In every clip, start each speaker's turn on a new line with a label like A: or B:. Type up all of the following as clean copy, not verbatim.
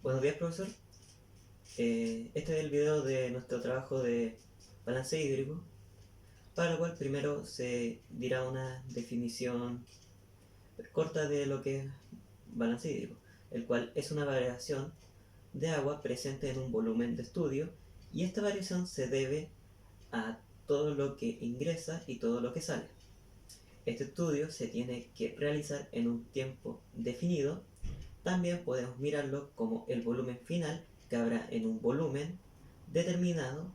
A: Buenos días, profesor. Este es el video de nuestro trabajo de balance hídrico, para lo cual primero se dirá una definición corta de lo que es balance hídrico, el cual es una variación de agua presente en un volumen de estudio, y esta variación se debe a todo lo que ingresa y todo lo que sale. Este estudio se tiene que realizar en un tiempo definido. También podemos mirarlo como el volumen final que habrá en un volumen determinado,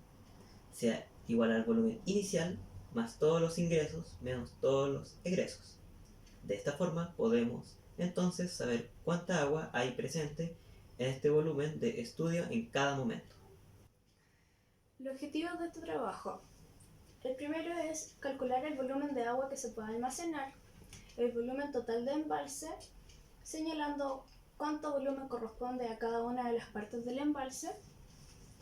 A: sea igual al volumen inicial más todos los ingresos menos todos los egresos. De esta forma podemos entonces saber cuánta agua hay presente en este volumen de estudio en cada momento.
B: Los objetivos de este trabajo. El primero es calcular el volumen de agua que se puede almacenar, el volumen total de embalse, señalando cuánto volumen corresponde a cada una de las partes del embalse,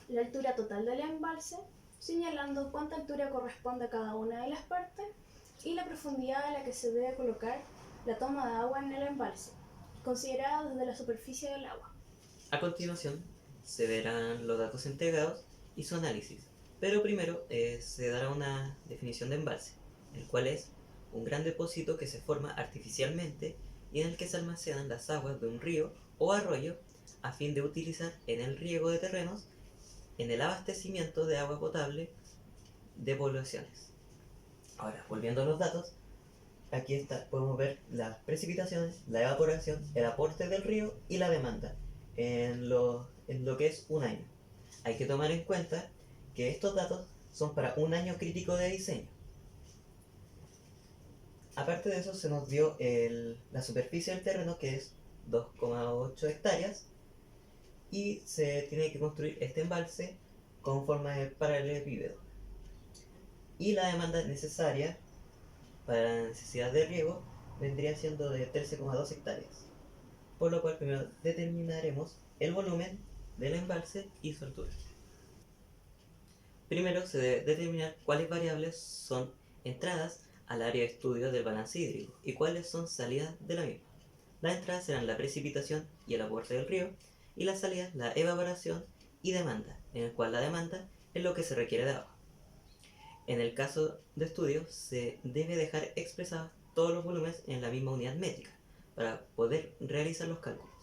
B: la altura total del embalse, señalando cuánta altura corresponde a cada una de las partes, y la profundidad a la que se debe colocar la toma de agua en el embalse, considerada desde la superficie del agua.
A: A continuación se verán los datos entregados y su análisis, pero primero se dará una definición de embalse, el cual es un gran depósito que se forma artificialmente y en el que se almacenan las aguas de un río o arroyo a fin de utilizar en el riego de terrenos, en el abastecimiento de agua potable de poblaciones. Ahora, volviendo a los datos, aquí podemos ver las precipitaciones, la evaporación, el aporte del río y la demanda en lo que es un año. Hay que tomar en cuenta que estos datos son para un año crítico de diseño. Aparte de eso, se nos dio la superficie del terreno, que es 2,8 hectáreas, y se tiene que construir este embalse con forma de paralelepípedo. Y la demanda necesaria para la necesidad de riego vendría siendo de 13,2 hectáreas, por lo cual primero determinaremos el volumen del embalse y su altura. Primero se debe determinar cuáles variables son entradas al área de estudio del balance hídrico y cuáles son salidas de la misma. Las entradas serán la precipitación y el aporte del río, y las salidas la evaporación y demanda, en el cual la demanda es lo que se requiere de agua. En el caso de estudio se debe dejar expresados todos los volúmenes en la misma unidad métrica para poder realizar los cálculos.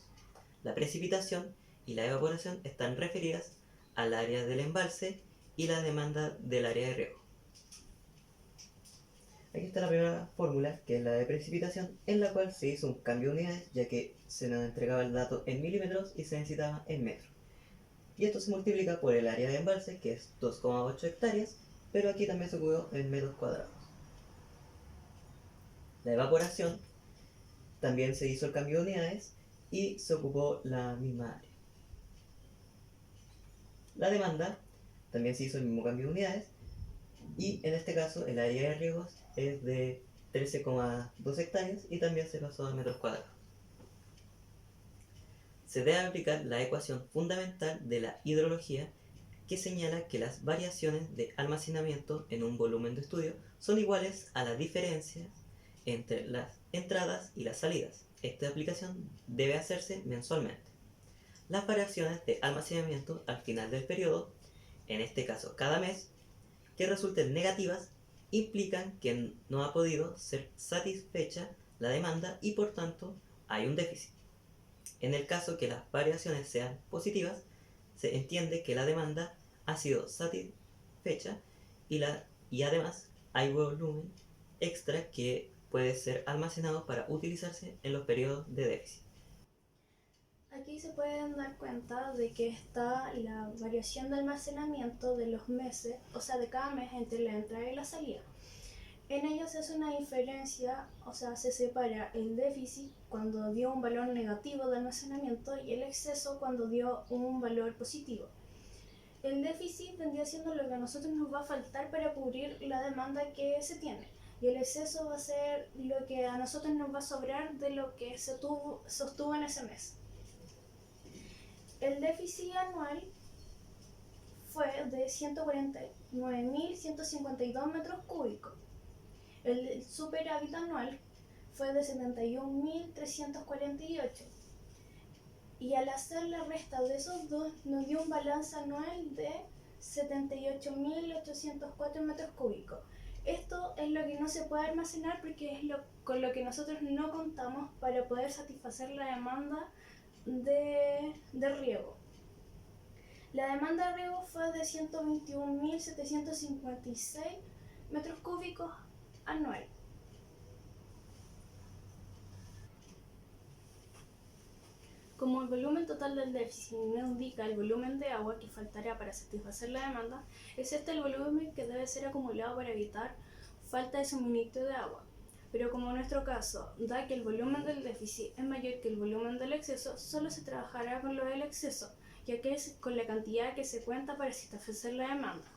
A: La precipitación y la evaporación están referidas al área del embalse y la demanda del área de riego. Aquí está la primera fórmula, que es la de precipitación, en la cual se hizo un cambio de unidades, ya que se nos entregaba el dato en milímetros y se necesitaba en metros. Y esto se multiplica por el área de embalse, que es 2,8 hectáreas, pero aquí también se ocupó en metros cuadrados. La evaporación, también se hizo el cambio de unidades y se ocupó la misma área. La demanda, también se hizo el mismo cambio de unidades, y en este caso el área de riegos es de 13,2 hectáreas y también se pasó a metros cuadrados. Se debe aplicar la ecuación fundamental de la hidrología, que señala que las variaciones de almacenamiento en un volumen de estudio son iguales a las diferencias entre las entradas y las salidas. Esta aplicación debe hacerse mensualmente. Las variaciones de almacenamiento al final del periodo, en este caso cada mes, que resulten negativas, implican que no ha podido ser satisfecha la demanda y por tanto hay un déficit. En el caso que las variaciones sean positivas, se entiende que la demanda ha sido satisfecha y además hay volumen extra que puede ser almacenado para utilizarse en los periodos de déficit.
B: Aquí se pueden dar cuenta de que está la variación de almacenamiento de los meses, o sea, de cada mes entre la entrada y la salida. En ello se hace una diferencia, o sea, se separa el déficit cuando dio un valor negativo de almacenamiento y el exceso cuando dio un valor positivo. El déficit vendría siendo lo que a nosotros nos va a faltar para cubrir la demanda que se tiene. Y el exceso va a ser lo que a nosotros nos va a sobrar de lo que se sostuvo en ese mes. El déficit anual fue de 149.152 metros cúbicos. El superávit anual fue de 71.348. Y al hacer la resta de esos dos nos dio un balance anual de 78.804 metros cúbicos. Esto es lo que no se puede almacenar porque es con lo que nosotros no contamos para poder satisfacer la demanda de riego. La demanda de riego fue de 121.756 metros cúbicos anual. Como el volumen total del déficit no indica el volumen de agua que faltará para satisfacer la demanda, es este el volumen que debe ser acumulado para evitar falta de suministro de agua. Pero como en nuestro caso, da que el volumen del déficit es mayor que el volumen del exceso, solo se trabajará con lo del exceso, ya que es con la cantidad que se cuenta para satisfacer la demanda,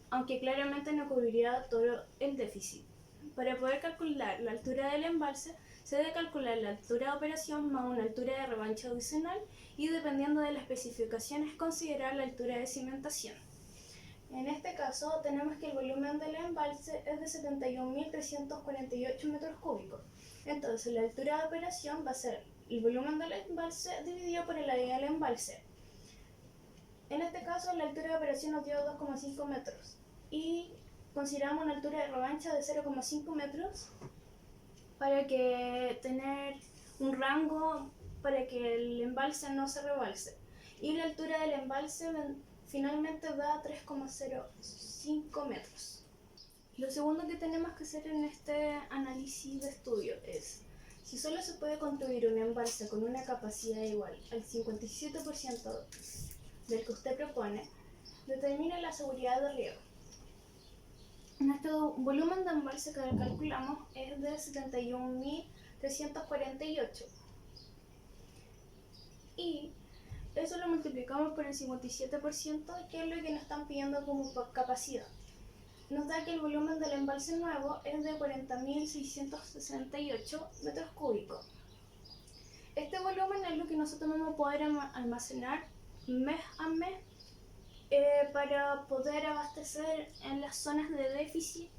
B: aunque claramente no cubrirá todo el déficit. Para poder calcular la altura del embalse, se debe calcular la altura de operación más una altura de revancha adicional y, dependiendo de las especificaciones, considerar la altura de cimentación. En este caso, tenemos que el volumen del embalse es de 71.348 metros cúbicos. Entonces, la altura de operación va a ser el volumen del embalse dividido por el área del embalse. En este caso, la altura de operación nos dio 2,5 metros y consideramos una altura de revancha de 0,5 metros para que tener un rango para que el embalse no se rebalse. Y la altura del embalse finalmente da 3,05 metros. Lo segundo que tenemos que hacer en este análisis de estudio es: si solo se puede construir un embalse con una capacidad igual al 57% del que usted propone, determine la seguridad de riego. Nuestro volumen de embalse que calculamos es de 71.348 y eso lo multiplicamos por el 57%, que es lo que nos están pidiendo como capacidad. Nos da que el volumen del embalse nuevo es de 40.668 metros cúbicos. Este volumen es lo que nosotros vamos a poder almacenar mes a mes para poder abastecer en las zonas de déficit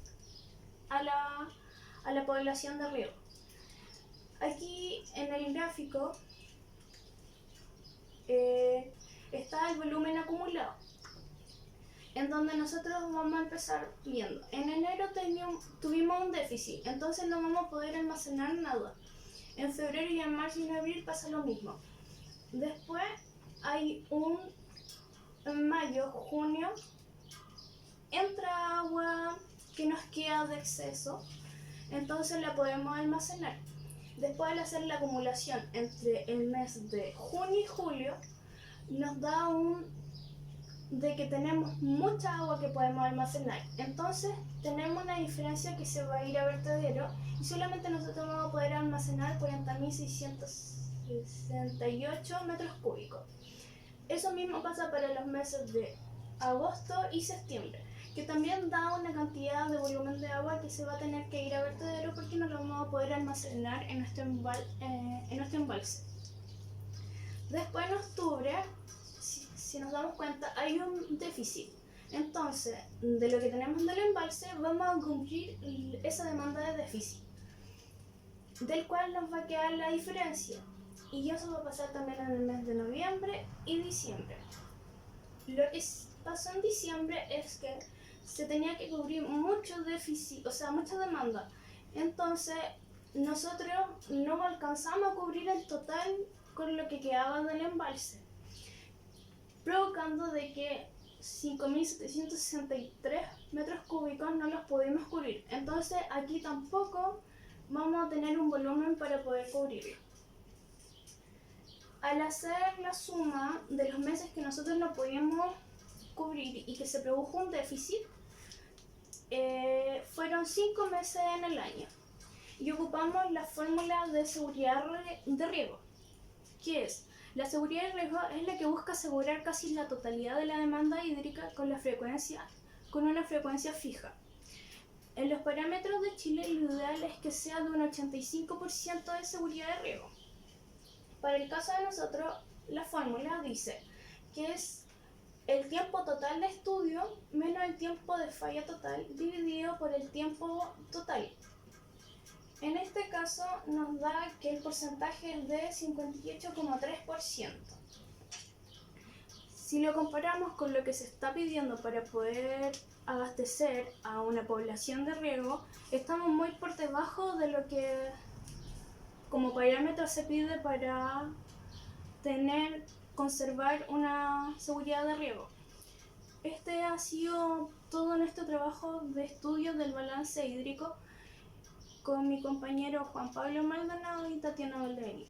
B: a la población de riego. Aquí en el gráfico está el volumen acumulado, en donde nosotros vamos a empezar viendo. En enero tuvimos un déficit, entonces no vamos a poder almacenar nada. En febrero y en marzo y en abril pasa lo mismo. Después hay en mayo, junio, entra agua que nos queda de exceso, entonces la podemos almacenar. Después, al hacer la acumulación entre el mes de junio y julio, nos da de que tenemos mucha agua que podemos almacenar. Entonces tenemos una diferencia que se va a ir a vertedero y solamente nosotros vamos a poder almacenar 40.668 metros cúbicos. Eso mismo pasa para los meses de agosto y septiembre, que también da una cantidad de volumen de agua que se va a tener que ir a vertedero porque no lo vamos a poder almacenar en nuestro embalse. Después, en octubre, si nos damos cuenta, hay un déficit. Entonces, de lo que tenemos del embalse, vamos a cumplir esa demanda de déficit, del cual nos va a quedar la diferencia. Y eso va a pasar también en el mes de noviembre y diciembre. Lo que pasó en diciembre es que se tenía que cubrir mucho déficit, o sea, mucha demanda. Entonces, nosotros no alcanzamos a cubrir el total con lo que quedaba del embalse, provocando de que 5.763 metros cúbicos no los pudimos cubrir. Entonces, aquí tampoco vamos a tener un volumen para poder cubrirlo. Al hacer la suma de los meses que nosotros no pudimos cubrir y que se produjo un déficit, fueron 5 meses en el año y ocupamos la fórmula de seguridad de riego, que es: la seguridad de riego es la que busca asegurar casi la totalidad de la demanda hídrica con una frecuencia fija. En los parámetros de Chile, lo ideal es que sea de un 85% de seguridad de riego. Para el caso de nosotros, la fórmula dice que es el tiempo total de estudio menos el tiempo de falla total dividido por el tiempo total. En este caso nos da que el porcentaje es de 58,3%. Si lo comparamos con lo que se está pidiendo para poder abastecer a una población de riego, estamos muy por debajo de lo que como parámetro se pide para conservar una seguridad de riego. Este ha sido todo nuestro trabajo de estudio del balance hídrico con mi compañero Juan Pablo Maldonado y Tatiana Valdebenito.